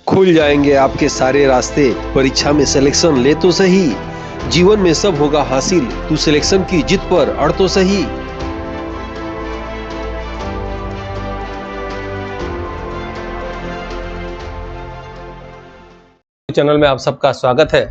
खुल जाएंगे आपके सारे रास्ते। परीक्षा में सिलेक्शन ले तो सही, जीवन में सब होगा हासिल। तू सिलेक्शन की जिद पर अड़ तो सही। चैनल में आप सबका स्वागत है।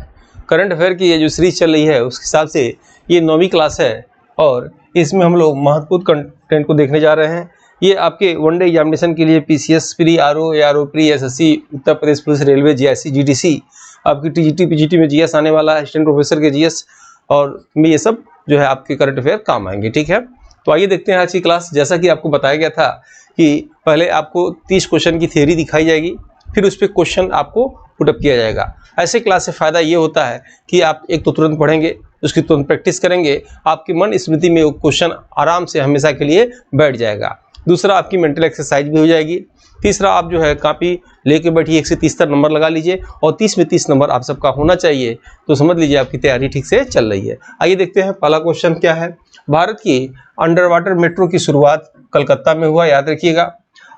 करंट अफेयर की ये जो सीरीज चल रही है उस हिसाब से ये 9वीं क्लास है और इसमें हम लोग महत्वपूर्ण कंटेंट को देखने जा रहे हैं। ये आपके वनडे एग्जामिनेशन के लिए PCS pre, RO, ARO pre, SSC, Uttar Pradesh police, railway, GIC, GDC, आपकी टीजीटी, पीजीटी में जीएस आने वाला है, असिस्टेंट प्रोफेसर के जीएस और में ये सब जो है आपके करंट अफेयर काम आएंगे। ठीक है, तो आइए देखते हैं आज की क्लास। जैसा कि आपको बताया गया था कि पहले आपको 30 क्वेश्चन की थ्योरी दिखाई जाएगी, फिर उस पर क्वेश्चन आपको पुटअप किया जाएगा। ऐसे क्लास से फ़ायदा ये होता है कि आप एक तो तुरंत पढ़ेंगे, उसकी तुरंत प्रैक्टिस करेंगे, आपकी मन स्मृति में वो क्वेश्चन आराम से हमेशा के लिए बैठ जाएगा। दूसरा, आपकी मेंटल एक्सरसाइज भी हो जाएगी। तीसरा, आप जो है कापी लेके बैठिए, 1 से 30 तक नंबर लगा लीजिए और 30 में 30 नंबर आप सबका होना चाहिए। तो समझ लीजिए आपकी तैयारी ठीक से चल रही है। आइए देखते हैं पहला क्वेश्चन क्या है। भारत की अंडर वाटर मेट्रो की शुरुआत कलकत्ता में हुआ, याद रखिएगा।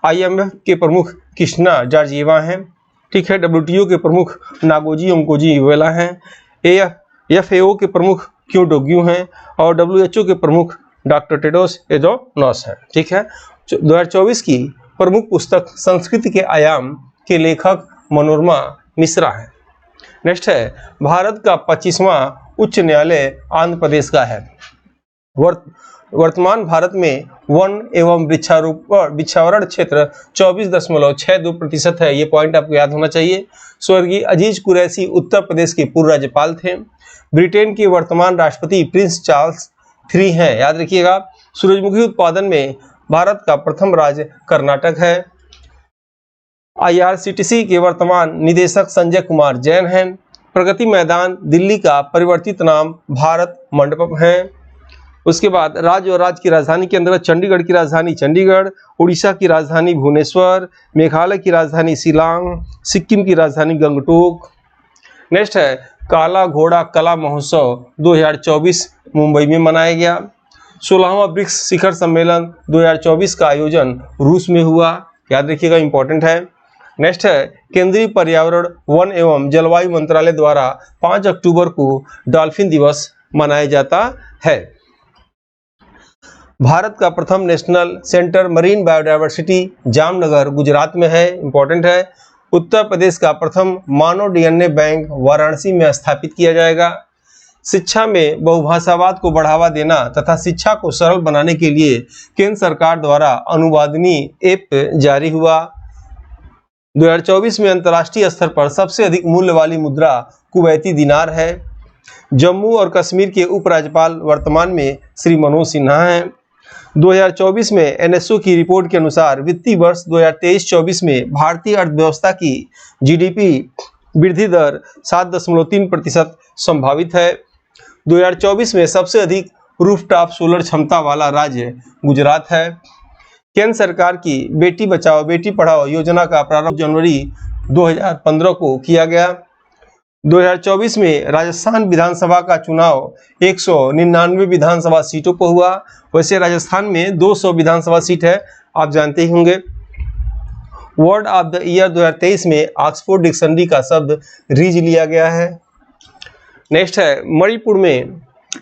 IMF के प्रमुख कृष्णा जॉर्जिएवा हैं। ठीक है, WTO के प्रमुख नागोजी ओमकोजी इवेला हैं। FAO के प्रमुख क्यों डोग्यू हैं और WHO के प्रमुख डॉक्टर टेड्रोस एडोनॉस हैं। ठीक है, 2024 की प्रमुख पुस्तक संस्कृति के आयाम के लेखक मनोरमा मिश्रा हैं। नेक्स्ट है, भारत का 25वां उच्च न्यायालय आंध्र प्रदेश का है। वर्तमान भारत में वन एवं वृक्षावरण क्षेत्र 24.62% है। ये पॉइंट आपको याद होना चाहिए। स्वर्गीय अजीज कुरैशी उत्तर प्रदेश के पूर्व राज्यपाल थे। ब्रिटेन के वर्तमान राष्ट्रपति प्रिंस चार्ल्स III हैं, याद रखिएगा। सूरजमुखी उत्पादन में भारत का प्रथम राज्य कर्नाटक है। IRCTC के वर्तमान निदेशक संजय कुमार जैन हैं। प्रगति मैदान दिल्ली का परिवर्तित नाम भारत मंडपम है। उसके बाद राज्य और राज्य की राजधानी के अंदर चंडीगढ़ की राजधानी चंडीगढ़, उड़ीसा की राजधानी भुवनेश्वर, मेघालय की राजधानी शिलांग, सिक्किम की राजधानी गंगटोक। नेक्स्ट है, काला घोड़ा कला महोत्सव 2024 मुंबई में मनाया गया। 16वां ब्रिक्स शिखर सम्मेलन 2024 का आयोजन रूस में हुआ, याद रखिएगा, इंपॉर्टेंट है। नेक्स्ट है, केंद्रीय पर्यावरण वन एवं जलवायु मंत्रालय द्वारा 5 अक्टूबर को डॉल्फिन दिवस मनाया जाता है। भारत का प्रथम national centre marine biodiversity Jamnagar Gujarat में है, इंपॉर्टेंट है। उत्तर प्रदेश का प्रथम मानव DNA बैंक वाराणसी में स्थापित किया जाएगा। शिक्षा में बहुभाषावाद को बढ़ावा देना तथा शिक्षा को सरल बनाने के लिए केंद्र सरकार द्वारा अनुवादिनी ऐप जारी हुआ। 2024 में अंतर्राष्ट्रीय स्तर पर सबसे अधिक मूल्य वाली मुद्रा कुवैती दिनार है। जम्मू और कश्मीर के उपराज्यपाल वर्तमान में श्री मनोज सिन्हा हैं। 2024 में NSO की रिपोर्ट के अनुसार वित्तीय वर्ष 2023-24 में भारतीय अर्थव्यवस्था की GDP वृद्धि दर 7.3% संभावित है। 2024 में सबसे अधिक रूफटॉप सोलर क्षमता वाला राज्य गुजरात है। केंद्र सरकार की बेटी बचाओ बेटी पढ़ाओ योजना का प्रारंभ जनवरी 2015 को किया गया। 2024 में राजस्थान विधानसभा का चुनाव 199 विधानसभा सीटों पर हुआ। वैसे राजस्थान में 200 विधानसभा सीट है, आप जानते ही होंगे। वर्ड ऑफ द ईयर 2023 में ऑक्सफोर्ड डिक्शनरी का शब्द रीज लिया गया है। नेक्स्ट है, मणिपुर में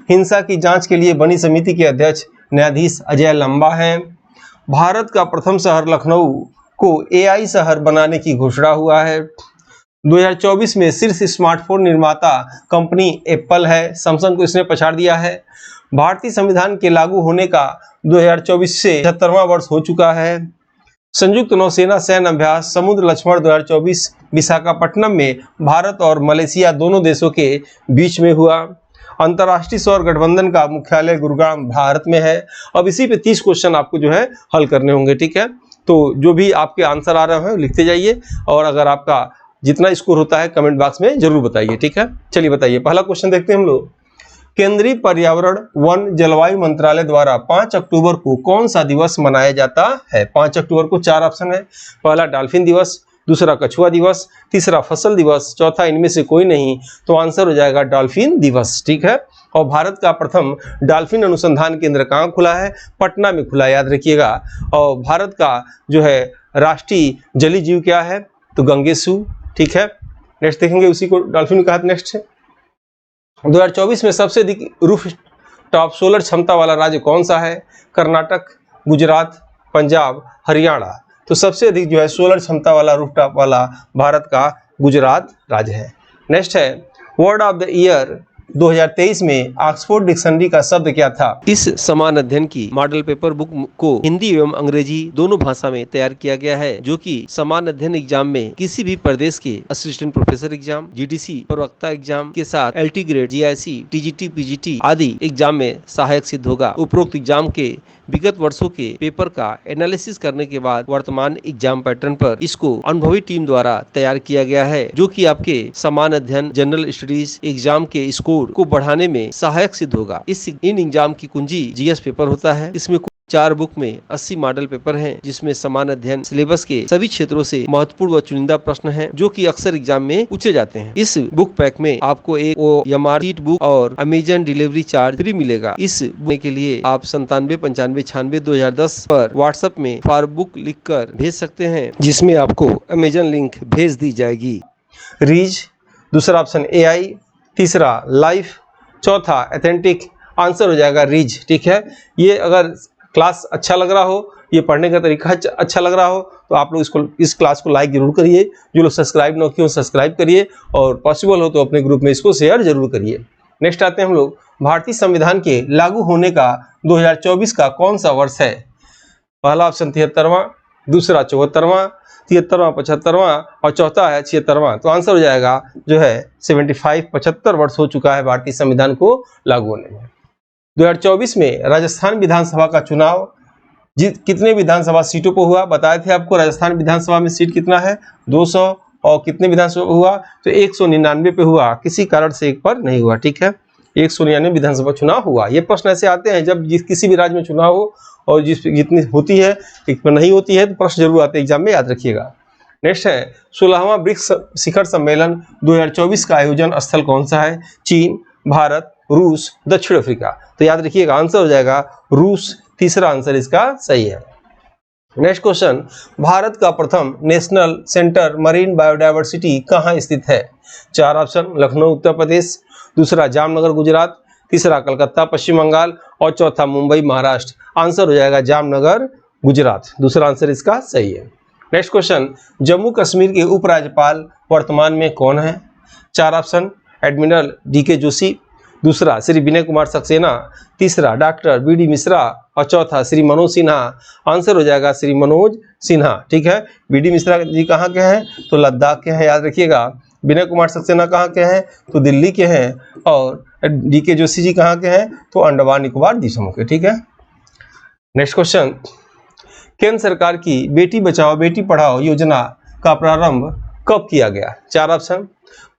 हिंसा की जांच के लिए बनी समिति के अध्यक्ष न्यायाधीश अजय लंबा हैं। भारत का प्रथम शहर लखनऊ को AI शहर बनाने की घोषणा हुआ है। 2024 में शीर्ष स्मार्टफोन निर्माता कंपनी एप्पल है, सैमसंग को इसने पछाड़ दिया है। भारतीय संविधान के लागू होने का 2024 से 76वां वर्ष हो चुका है। संयुक्त नौसेना सैन्य अभ्यास समुद्र लक्ष्मण 2024 विशाखापट्टनम में भारत और मलेशिया दोनों देशों के बीच में हुआ। अंतर्राष्ट्रीय सौर गठबंधन का मुख्यालय गुरुग्राम भारत में है। अब इसी पे 30 क्वेश्चन आपको जो है हल करने होंगे। ठीक है, तो जो भी आपके आंसर आ रहे हैं लिखते जाइए और अगर आपका जितना स्कोर होता है कमेंट बॉक्स में जरूर बताइए। ठीक है, चलिए बताइए, पहला क्वेश्चन देखते हैं हम लोग। केंद्रीय पर्यावरण वन जलवायु मंत्रालय द्वारा 5 अक्टूबर को कौन सा दिवस मनाया जाता है? 5 अक्टूबर को 4 ऑप्शन है। पहला डॉल्फिन दिवस, दूसरा कछुआ दिवस, तीसरा फसल दिवस, चौथा इनमें से कोई नहीं। तो आंसर हो जाएगा डॉल्फिन दिवस। ठीक है, और भारत का प्रथम डॉल्फिन अनुसंधान केंद्र कहाँ खुला है? पटना में खुला, याद रखिएगा। और भारत का जो है राष्ट्रीय जलीय जीव क्या है? तो गंगेसु। ठीक है। नेक्स्ट देखेंगे, उसी को डॉल्फिन कहा। नेक्स्ट है 2024 में सबसे अधिक रूफ टॉप सोलर क्षमता वाला राज्य कौन सा है? कर्नाटक, गुजरात, पंजाब, हरियाणा। तो सबसे अधिक जो है सोलर क्षमता वाला रूफटॉप वाला भारत का गुजरात राज्य है। नेक्स्ट है वर्ड ऑफ द ईयर 2023 में ऑक्सफोर्ड डिक्शनरी का शब्द क्या था? इस समान अध्ययन की मॉडल पेपर बुक को हिंदी एवं अंग्रेजी दोनों भाषा में तैयार किया गया है, जो कि समान अध्ययन एग्जाम में किसी भी प्रदेश के असिस्टेंट प्रोफेसर एग्जाम, जीडीसी प्रवक्ता एग्जाम के साथ LT grade, GIC, TGT, PGT आदि एग्जाम में सहायक सिद्ध होगा। उपरोक्त एग्जाम के विगत वर्षों के पेपर का एनालिसिस करने के बाद वर्तमान एग्जाम पैटर्न पर इसको अनुभवी टीम द्वारा तैयार किया गया है, जो कि आपके समान अध्ययन जनरल स्टडीज एग्जाम के स्कोर को बढ़ाने में सहायक सिद्ध होगा। इन एग्जाम की कुंजी जीएस पेपर होता है। इसमें 4 बुक में 80 मॉडल पेपर हैं, जिसमें समान अध्ययन सिलेबस के सभी क्षेत्रों से महत्वपूर्ण व चुनिंदा प्रश्न हैं, जो कि अक्सर एग्जाम में पूछे जाते हैं। इस बुक पैक में आपको एक OMR शीट बुक और अमेजन डिलीवरी चार्ज फ्री मिलेगा। इस बुक के लिए आप 9795962010 पर व्हाट्सएप में फॉर बुक लिखकर भेज सकते हैं, जिसमें आपको अमेजन लिंक भेज दी जाएगी। रीज, दूसरा ऑप्शन AI, तीसरा लाइफ, चौथा एथेंटिक। आंसर हो जाएगा रीज। ठीक है, ये अगर क्लास अच्छा लग रहा हो, ये पढ़ने का तरीका अच्छा लग रहा हो, तो आप लोग इस क्लास को लाइक जरूर करिए। जो लोग सब्सक्राइब न किए सब्सक्राइब करिए, और पॉसिबल हो तो अपने ग्रुप में इसको शेयर जरूर करिए। नेक्स्ट आते हैं हम लोग, भारतीय संविधान के लागू होने का 2024 का कौन सा वर्ष है? पहला ऑप्शन 73वां, दूसरा 74वां, 73वां 75वां और चौथा है 76वां। तो आंसर हो जाएगा जो है 75 वर्ष हो चुका है भारतीय संविधान को लागू होने में। 2024 में राजस्थान विधानसभा का चुनाव कितने विधानसभा सीटों पर हुआ? बताए थे आपको राजस्थान विधानसभा में सीट कितना है, 200, और कितने विधानसभा हुआ तो 199 पे हुआ, किसी कारण से एक पर नहीं हुआ। ठीक है, 199 विधानसभा चुनाव हुआ। ये प्रश्न ऐसे आते हैं जब किसी भी राज्य में चुनाव हो और जितनी होती है एक पर नहीं होती है, तो प्रश्न जरूर आते हैं एग्जाम में, याद रखिएगा। नेक्स्ट है 16वां ब्रिक्स शिखर सम्मेलन 2024 का आयोजन स्थल कौन सा है? चीन, भारत, रूस, दक्षिण अफ्रीका। तो याद रखिएगा आंसर हो जाएगा रूस। तीसरा आंसर इसका सही है। नेक्स्ट क्वेश्चन, भारत का प्रथम नेशनल सेंटर मरीन बायोडायवर्सिटी कहाँ स्थित है? 4 ऑप्शन, लखनऊ उत्तर प्रदेश, दूसरा जामनगर गुजरात, तीसरा कलकत्ता पश्चिम बंगाल और चौथा मुंबई महाराष्ट्र। आंसर हो जाएगा जामनगर गुजरात। दूसरा आंसर इसका सही है। नेक्स्ट क्वेश्चन, जम्मू कश्मीर के उपराज्यपाल वर्तमान में कौन है? 4 ऑप्शन, एडमिरल DK जोशी, दूसरा श्री विनय कुमार सक्सेना, तीसरा डॉक्टर BD मिश्रा और चौथा श्री मनोज सिन्हा। आंसर हो जाएगा श्री मनोज सिन्हा। ठीक है, BD मिश्रा जी कहाँ के हैं? तो लद्दाख के हैं, याद रखिएगा। विनय कुमार सक्सेना कहाँ के हैं? तो दिल्ली के हैं। और DK जोशी जी कहाँ के हैं? तो अंडमान निकोबार द्वीप समूह के। ठीक है। नेक्स्ट क्वेश्चन, केंद्र सरकार की बेटी बचाओ बेटी पढ़ाओ योजना का प्रारंभ कब किया गया? 4 ऑप्शन,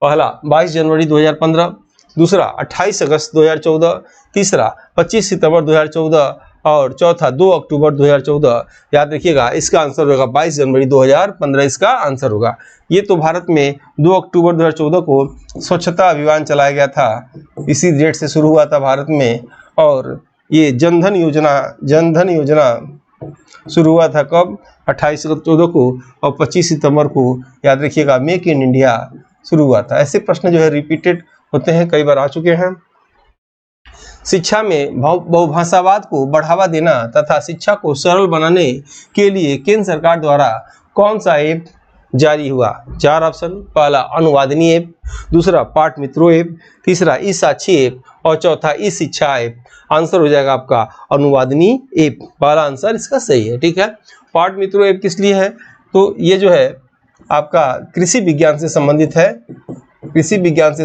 पहला 22 जनवरी 2015, दूसरा 28 अगस्त 2014, तीसरा 25 सितंबर 2014 और चौथा 2 अक्टूबर 2014। याद रखिएगा इसका आंसर होगा 22 जनवरी 2015 इसका आंसर होगा। ये तो भारत में 2 अक्टूबर 2014 को स्वच्छता अभियान चलाया गया था, इसी डेट से शुरू हुआ था भारत में। और ये जनधन योजना शुरू हुआ था कब? 28 अगस्त 2014 को और 25 सितंबर को याद रखिएगा मेक इन इंडिया शुरू हुआ था। ऐसे प्रश्न जो है रिपीटेड होते हैं, कई बार आ चुके हैं। शिक्षा में बहुभाषावाद को बढ़ावा देना तथा शिक्षा को सरल बनाने के लिए केंद्र सरकार द्वारा कौन सा ऐप जारी हुआ? 4 ऑप्शन, पहला अनुवादिनी ऐप, दूसरा पाठ मित्रों ऐप, तीसरा ई साक्षी ऐप और चौथा ई शिक्षा ऐप। आंसर हो जाएगा आपका अनुवादिनी ऐप। पहला आंसर इसका सही है। ठीक है, पाठ मित्रों ऐप किस लिए है? तो ये जो है आपका कृषि विज्ञान से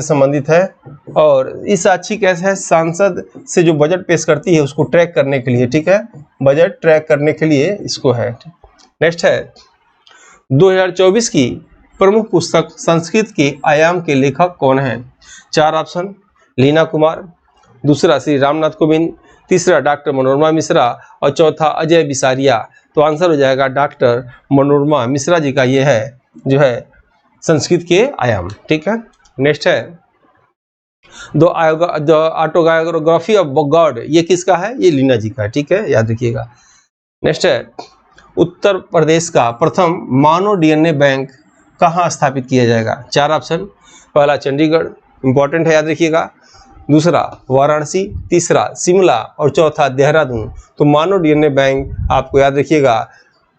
संबंधित है, और इस साक्षी कैसे है? सांसद से जो बजट पेश करती है उसको ट्रैक करने के लिए। ठीक है, बजट ट्रैक करने के लिए इसको है। नेक्स्ट है 2024 की प्रमुख पुस्तक संस्कृत के आयाम के लेखक कौन है? 4 ऑप्शन, लीना कुमार, दूसरा श्री रामनाथ कोविंद, तीसरा डॉक्टर मनोरमा मिश्रा और चौथा अजय बिसारिया। तो आंसर हो जाएगा डॉक्टर मनोरमा मिश्रा जी का ये है जो है संस्कृत के आयाम। ठीक है। नेक्स्ट है द ऑटोबायोग्राफी ऑफ गॉड, ये किसका है? ये लीना जी का है। ठीक है, याद रखिएगा। नेक्स्ट है उत्तर प्रदेश का प्रथम मानव DNA बैंक कहाँ स्थापित किया जाएगा? 4 ऑप्शन। पहला चंडीगढ़, इंपॉर्टेंट है, याद रखिएगा। दूसरा वाराणसी, तीसरा शिमला और चौथा देहरादून। तो मानो डीएनए बैंक आपको याद रखिएगा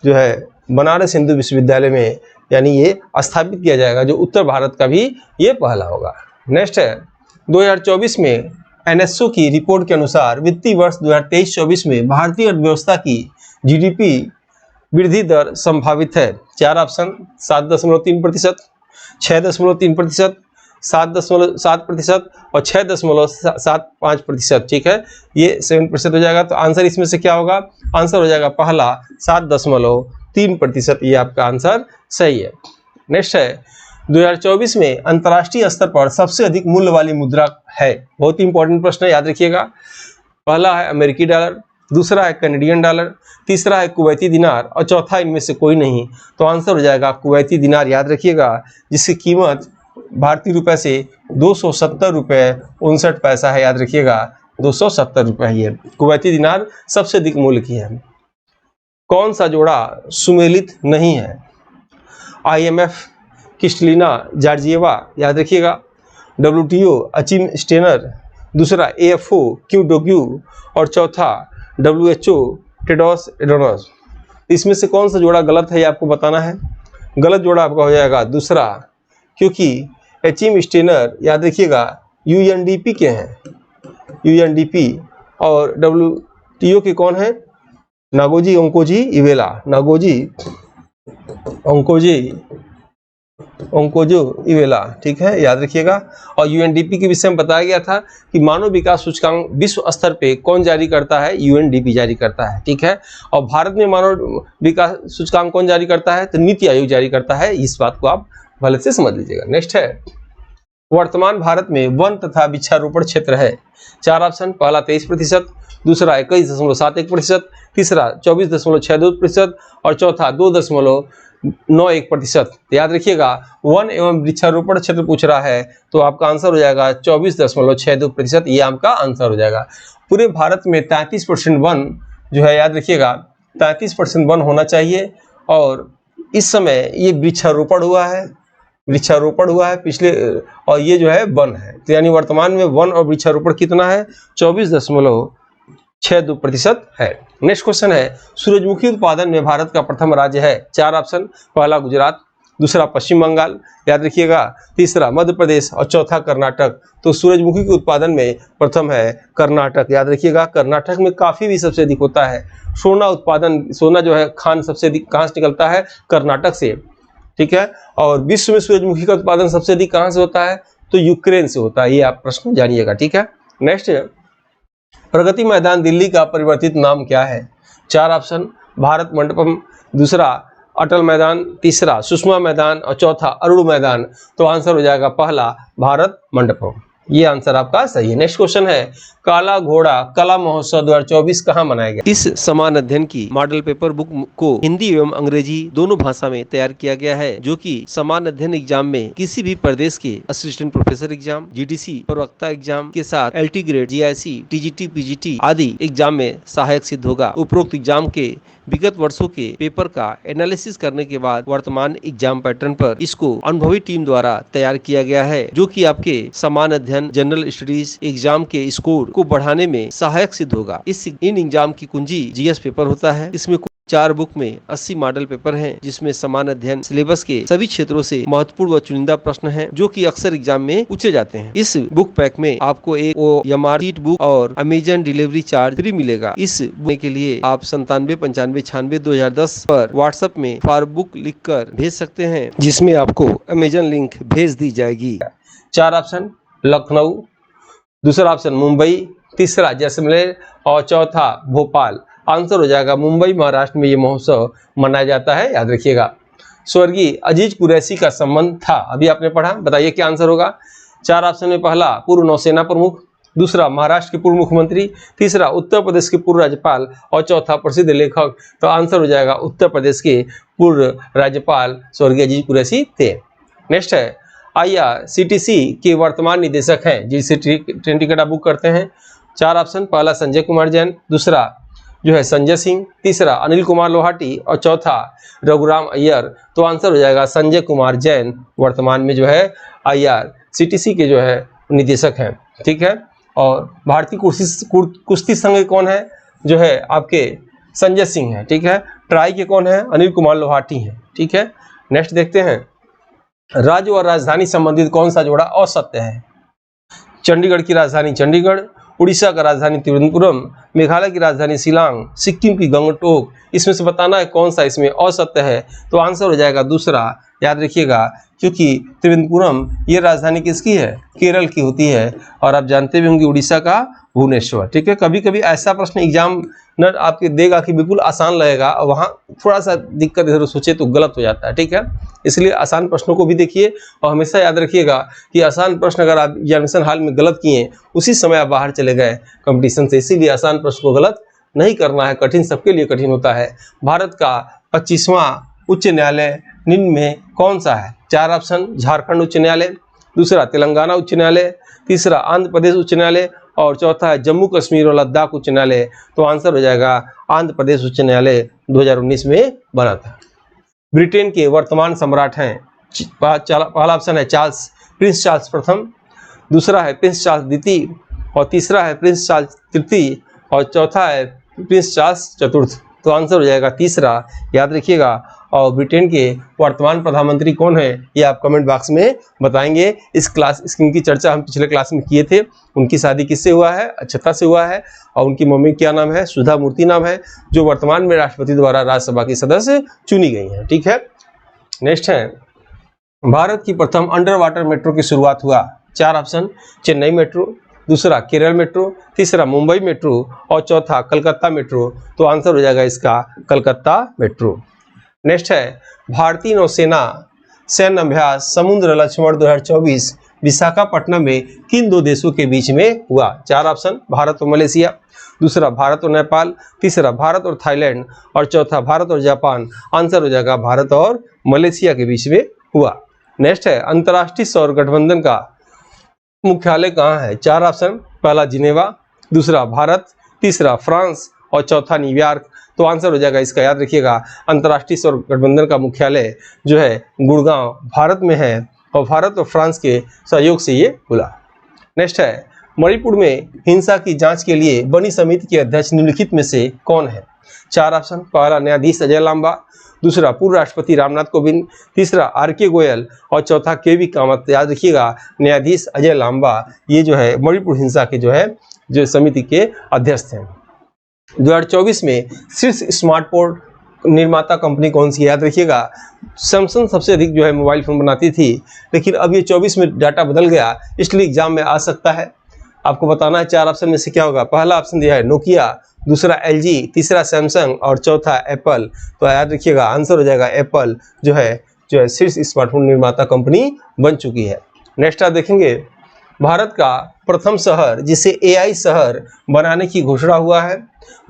जो है बनारस हिंदू विश्वविद्यालय में यानी ये स्थापित किया जाएगा, जो उत्तर भारत का भी ये पहला होगा। नेक्स्ट है 2024 में एनएसओ की रिपोर्ट के अनुसार वित्तीय वर्ष 2023-24 में भारतीय अर्थव्यवस्था की जीडीपी वृद्धि दर संभावित है। 4 ऑप्शन। 7.3%, 6.3%, 7.7% और 6.75%। ठीक है, ये 7% हो जाएगा। तो आंसर इसमें से क्या होगा? आंसर हो जाएगा पहला 7.3%। ये आपका आंसर सही है। नेक्स्ट है 2024 में अंतर्राष्ट्रीय स्तर पर सबसे अधिक मूल्य वाली मुद्रा है। बहुत ही इंपॉर्टेंट प्रश्न है, याद रखिएगा। पहला है अमेरिकी डॉलर, दूसरा है कैनेडियन डॉलर, तीसरा है कुवैती दिनार और चौथा इनमें से कोई नहीं। तो आंसर हो जाएगा कुवैती दिनार, याद रखिएगा, जिसकी कीमत भारतीय रुपए से 270 रुपये 59 पैसा है। याद रखिएगा 270 रुपये। ये कुवैती दिनार सबसे अधिक मूल्य की है। कौन सा जोड़ा सुमेलित नहीं है? IMF क्रिस्टलिना जॉर्जिएवा, याद रखिएगा। WTO अचिम स्टेनर, दूसरा AFO क्यूडोग्यू और चौथा WHO टेडोस एडोनस। इसमें से कौन सा जोड़ा गलत है ये आपको बताना है। गलत जोड़ा आपका हो जाएगा दूसरा, क्योंकि अचिम स्टेनर याद रखिएगा UNDP के हैं, UNDP, और WTO के कौन है? Ngozi ओंकोजी Iweala, Ngozi ओंकोजो Iweala. ठीक है, याद रखिएगा। और UNDP के विषय में बताया गया था कि मानव विकास सूचकांक विश्व स्तर पे कौन जारी करता है? UNDP जारी करता है। ठीक है, और भारत में मानव विकास सूचकांक कौन जारी करता है? तो नीति आयोग जारी करता है। इस बात को आप भले से समझ लीजिएगा। नेक्स्ट है वर्तमान भारत में वन तथा वृक्षारोपण क्षेत्र है। 4 ऑप्शन। पहला 23%, दूसरा 21.71%, तीसरा 24.62% और चौथा 2.91%। याद रखिएगा वन एवं वृक्षारोपण क्षेत्र पूछ रहा है, तो आपका आंसर हो जाएगा 24.62%। ये आपका आंसर हो जाएगा। पूरे भारत में 33% वन जो है, याद रखिएगा 33% वन होना चाहिए। और इस समय ये वृक्षारोपण हुआ है पिछले, और ये जो है वन है। तो यानी वर्तमान में वन और वृक्षारोपण कितना है? 24.62% है। नेक्स्ट क्वेश्चन है सूरजमुखी उत्पादन में भारत का प्रथम राज्य है। 4 ऑप्शन। पहला गुजरात, दूसरा पश्चिम बंगाल, याद रखिएगा, तीसरा मध्य प्रदेश और चौथा कर्नाटक। तो सूरजमुखी के उत्पादन में प्रथम है कर्नाटक। याद रखिएगा कर्नाटक में काफी भी सबसे अधिक होता है। सोना उत्पादन, सोना जो है खान सबसे अधिक कहाँ से निकलता है? कर्नाटक से। ठीक है, और विश्व में सूरजमुखी का उत्पादन सबसे अधिक कहाँ से होता है? तो यूक्रेन से होता है। ये आप प्रश्न जानिएगा। ठीक है, नेक्स्ट है प्रगति मैदान दिल्ली का परिवर्तित नाम क्या है? 4 ऑप्शन। भारत मंडपम, दूसरा अटल मैदान, तीसरा सुषमा मैदान और चौथा अरुण मैदान। तो आंसर हो जाएगा पहला भारत मंडपम। ये आंसर आपका सही है। नेक्स्ट क्वेश्चन है काला घोड़ा कला महोत्सव 2024 कहाँ मनाया गया? इस समान अध्ययन की मॉडल पेपर बुक को हिंदी एवं अंग्रेजी दोनों भाषा में तैयार किया गया है, जो कि समान अध्ययन एग्जाम में किसी भी प्रदेश के असिस्टेंट प्रोफेसर एग्जाम, GDC प्रवक्ता एग्जाम के साथ LT grade, GIC, TGT, PGT आदि एग्जाम में सहायक सिद्ध होगा। उपरोक्त एग्जाम के विगत वर्षों के पेपर का एनालिसिस करने के बाद वर्तमान एग्जाम पैटर्न पर इसको अनुभवी टीम द्वारा तैयार किया गया है, जो कि आपके समान अध्ययन जनरल स्टडीज एग्जाम के स्कोर को बढ़ाने में सहायक सिद्ध होगा। इन एग्जाम की कुंजी GS पेपर होता है। इसमें 4 बुक में 80 मॉडल पेपर हैं, जिसमें समान अध्ययन सिलेबस के सभी क्षेत्रों से महत्वपूर्ण व चुनिंदा प्रश्न हैं, जो कि अक्सर एग्जाम में पूछे जाते हैं। इस बुक पैक में आपको एक OMR शीट बुक और अमेजन डिलीवरी चार्ज फ्री मिलेगा। इस बुक के लिए आप 9795962010 पर व्हाट्सएप में फॉर बुक लिखकर भेज सकते हैं, जिसमें आपको अमेजन लिंक भेज दी जाएगी। 4 ऑप्शन लखनऊ, दूसरा ऑप्शन मुंबई, तीसरा जैसलमेर और चौथा भोपाल। आंसर हो जाएगा मुंबई, महाराष्ट्र में ये महोत्सव मनाया जाता है। याद रखिएगा स्वर्गीय अजीज कुरैशी का संबंध था, अभी आपने पढ़ा, बताइए क्या आंसर होगा? 4 ऑप्शन में पहला पूर्व नौसेना प्रमुख, दूसरा महाराष्ट्र के पूर्व मुख्यमंत्री, तीसरा उत्तर प्रदेश के पूर्व राज्यपाल और चौथा प्रसिद्ध लेखक। तो आंसर हो जाएगा उत्तर प्रदेश के पूर्व राज्यपाल स्वर्गीय अजीज कुरैशी थे। नेक्स्ट है IRCTC के वर्तमान निदेशक हैं, जिसे ट्रेन टिकट आप बुक करते हैं। 4 ऑप्शन। पहला संजय कुमार जैन, दूसरा जो है संजय सिंह, तीसरा अनिल कुमार लोहाटी और चौथा रघुराम अय्यर। तो आंसर हो जाएगा संजय कुमार जैन, वर्तमान में जो है IRCTC के जो है निदेशक हैं। ठीक है, और भारतीय कुश्ती संघ कौन है, जो है आपके संजय सिंह है। ठीक है, ट्राई के कौन है, अनिल कुमार लोहाटी हैं। ठीक है, नेक्स्ट देखते हैं, राज्य और राजधानी संबंधित कौन सा जोड़ा असत्य है। चंडीगढ़ की राजधानी चंडीगढ़, उड़ीसा का राजधानी तिरुवनंतपुरम, मेघालय की राजधानी शिलांग, सिक्किम की गंगटोक, इसमें से बताना है कौन सा इसमें असत्य है। तो आंसर हो जाएगा दूसरा, याद रखिएगा, क्योंकि तिरुवनंतपुरम ये राजधानी किसकी है, केरल की होती है, और आप जानते भी होंगे उड़ीसा का भुवनेश्वर। ठीक है, कभी कभी ऐसा प्रश्न एग्जाम न आपके देगा कि बिल्कुल आसान लगेगा और वहाँ थोड़ा सा दिक्कत इधर सोचे तो गलत हो जाता है। ठीक है, इसलिए आसान प्रश्नों को भी देखिए और हमेशा याद रखिएगा कि आसान प्रश्न अगर आप एग्जामिनेशन हाल में गलत किए उसी समय आप बाहर चले गए कंपटीशन से, इसीलिए आसान प्रश्न को गलत नहीं करना है, कठिन सबके लिए कठिन होता है। भारत का 25वां उच्च न्यायालय निम्न में कौन सा है। 4 ऑप्शन, झारखंड उच्च न्यायालय, दूसरा तेलंगाना उच्च न्यायालय, तीसरा आंध्र प्रदेश उच्च न्यायालय और चौथा है जम्मू कश्मीर और लद्दाख उच्च न्यायालय। तो आंसर हो जाएगा आंध्र प्रदेश उच्च न्यायालय 2019 में बना था। ब्रिटेन के वर्तमान सम्राट हैं, पहला ऑप्शन है प्रिंस चार्ल्स प्रथम, दूसरा है प्रिंस चार्ल्स द्वितीय और तीसरा है प्रिंस चार्ल्स तृतीय और चौथा है प्रिंस चार्ल्स चतुर्थ। तो आंसर हो जाएगा तीसरा, याद रखिएगा। और ब्रिटेन के वर्तमान प्रधानमंत्री कौन है ये आप कमेंट बॉक्स में बताएंगे। इनकी चर्चा हम पिछले क्लास में किए थे। उनकी शादी किससे हुआ है, अक्षता से हुआ है, और उनकी मम्मी क्या नाम है, सुधा मूर्ति नाम है, जो वर्तमान में राष्ट्रपति द्वारा राज्यसभा की सदस्य चुनी गई हैं। ठीक है, नेक्स्ट है, भारत की प्रथम अंडर वाटर मेट्रो की शुरुआत हुआ। 4 ऑप्शन, चेन्नई मेट्रो, दूसरा केरल मेट्रो, तीसरा मुंबई मेट्रो और चौथा कलकत्ता मेट्रो। तो आंसर हो जाएगा इसका कलकत्ता मेट्रो। नेक्स्ट है, भारतीय नौसेना सैन्य अभ्यास समुद्र लक्ष्मण 2024 विशाखापट्टनम में किन 2 देशों के बीच में हुआ। 4 ऑप्शन, भारत और मलेशिया, दूसरा भारत और नेपाल, तीसरा भारत और थाईलैंड और चौथा भारत और जापान। आंसर हो जाएगा भारत और मलेशिया के बीच में हुआ। नेक्स्ट है, अंतर्राष्ट्रीय सौर गठबंधन का मुख्यालय कहाँ है। 4 ऑप्शन, पहला जिनेवा, दूसरा भारत, तीसरा फ्रांस और चौथा न्यूयॉर्क। तो आंसर हो जाएगा इसका, याद रखिएगा, अंतर्राष्ट्रीय सौर गठबंधन का मुख्यालय जो है गुड़गांव भारत में है और भारत और फ्रांस के सहयोग से ये खुला। नेक्स्ट है, मणिपुर में हिंसा की जांच के लिए बनी समिति के अध्यक्ष निम्नलिखित में से कौन है। 4 ऑप्शन, पहला न्यायाधीश अजय लांबा, दूसरा पूर्व राष्ट्रपति रामनाथ कोविंद, तीसरा RK गोयल और चौथा KV कामत। याद रखिएगा, न्यायाधीश अजय लांबा ये जो है मणिपुर हिंसा के जो समिति के अध्यक्ष थे। 2024 में शीर्ष स्मार्टफोन निर्माता कंपनी कौन सी है। याद रखिएगा, सैमसंग सबसे अधिक जो है मोबाइल फोन बनाती थी, लेकिन अब ये 24 में डाटा बदल गया, इसलिए एग्जाम में आ सकता है। आपको बताना है 4 ऑप्शन में से क्या होगा। पहला ऑप्शन दिया है नोकिया, दूसरा LG, तीसरा सैमसंग और चौथा एप्पल। तो याद रखिएगा, आंसर हो जाएगा एप्पल जो है शीर्ष स्मार्टफोन निर्माता कंपनी बन चुकी है। नेक्स्ट आप देखेंगे, भारत का प्रथम शहर जिसे AI शहर बनाने की घोषणा हुआ है।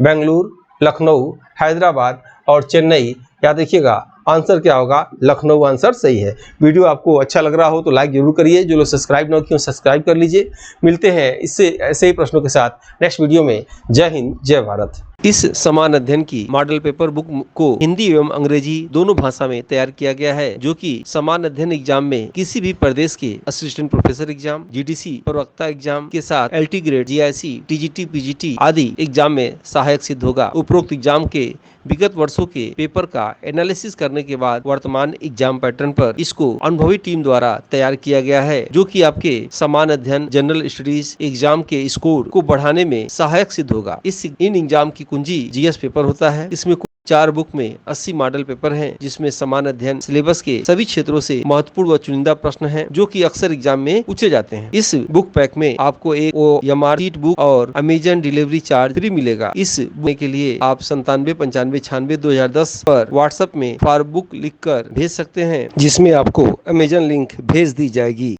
बेंगलुरु, लखनऊ, हैदराबाद और चेन्नई। याद रखिएगा, आंसर क्या होगा, लखनऊ आंसर सही है। वीडियो आपको अच्छा लग रहा हो तो लाइक जरूर करिए, जो लोग सब्सक्राइब न किए सब्सक्राइब कर लीजिए। मिलते हैं इससे ऐसे ही प्रश्नों के साथ नेक्स्ट वीडियो में। जय हिंद, जय भारत। इस समान अध्ययन की मॉडल पेपर बुक को हिंदी एवं अंग्रेजी दोनों भाषा में तैयार किया गया है, जो कि समान अध्ययन एग्जाम में किसी भी प्रदेश के असिस्टेंट प्रोफेसर एग्जाम, GDC प्रवक्ता एग्जाम के साथ LT grade, GIC, TGT, PGT आदि एग्जाम में सहायक सिद्ध होगा। उपरोक्त एग्जाम के विगत वर्षों के पेपर का एनालिसिस करने के बाद वर्तमान एग्जाम पैटर्न पर इसको अनुभवी टीम द्वारा तैयार किया गया है, जो कि आपके समान अध्ययन जनरल स्टडीज एग्जाम के स्कोर को बढ़ाने में सहायक सिद्ध होगा। इन एग्जाम की कुंजी GS पेपर होता है। इसमें 4 बुक में 80 मॉडल पेपर हैं, जिसमें समान अध्ययन सिलेबस के सभी क्षेत्रों से महत्वपूर्ण व चुनिंदा प्रश्न हैं, जो कि अक्सर एग्जाम में पूछे जाते हैं। इस बुक पैक में आपको एक OMR शीट बुक और अमेजन डिलीवरी चार्ज फ्री मिलेगा। इस बुक के लिए आप 9795962010 पर व्हाट्सएप में फॉर बुक लिखकर भेज सकते हैं, जिसमें आपको अमेजन लिंक भेज दी जाएगी।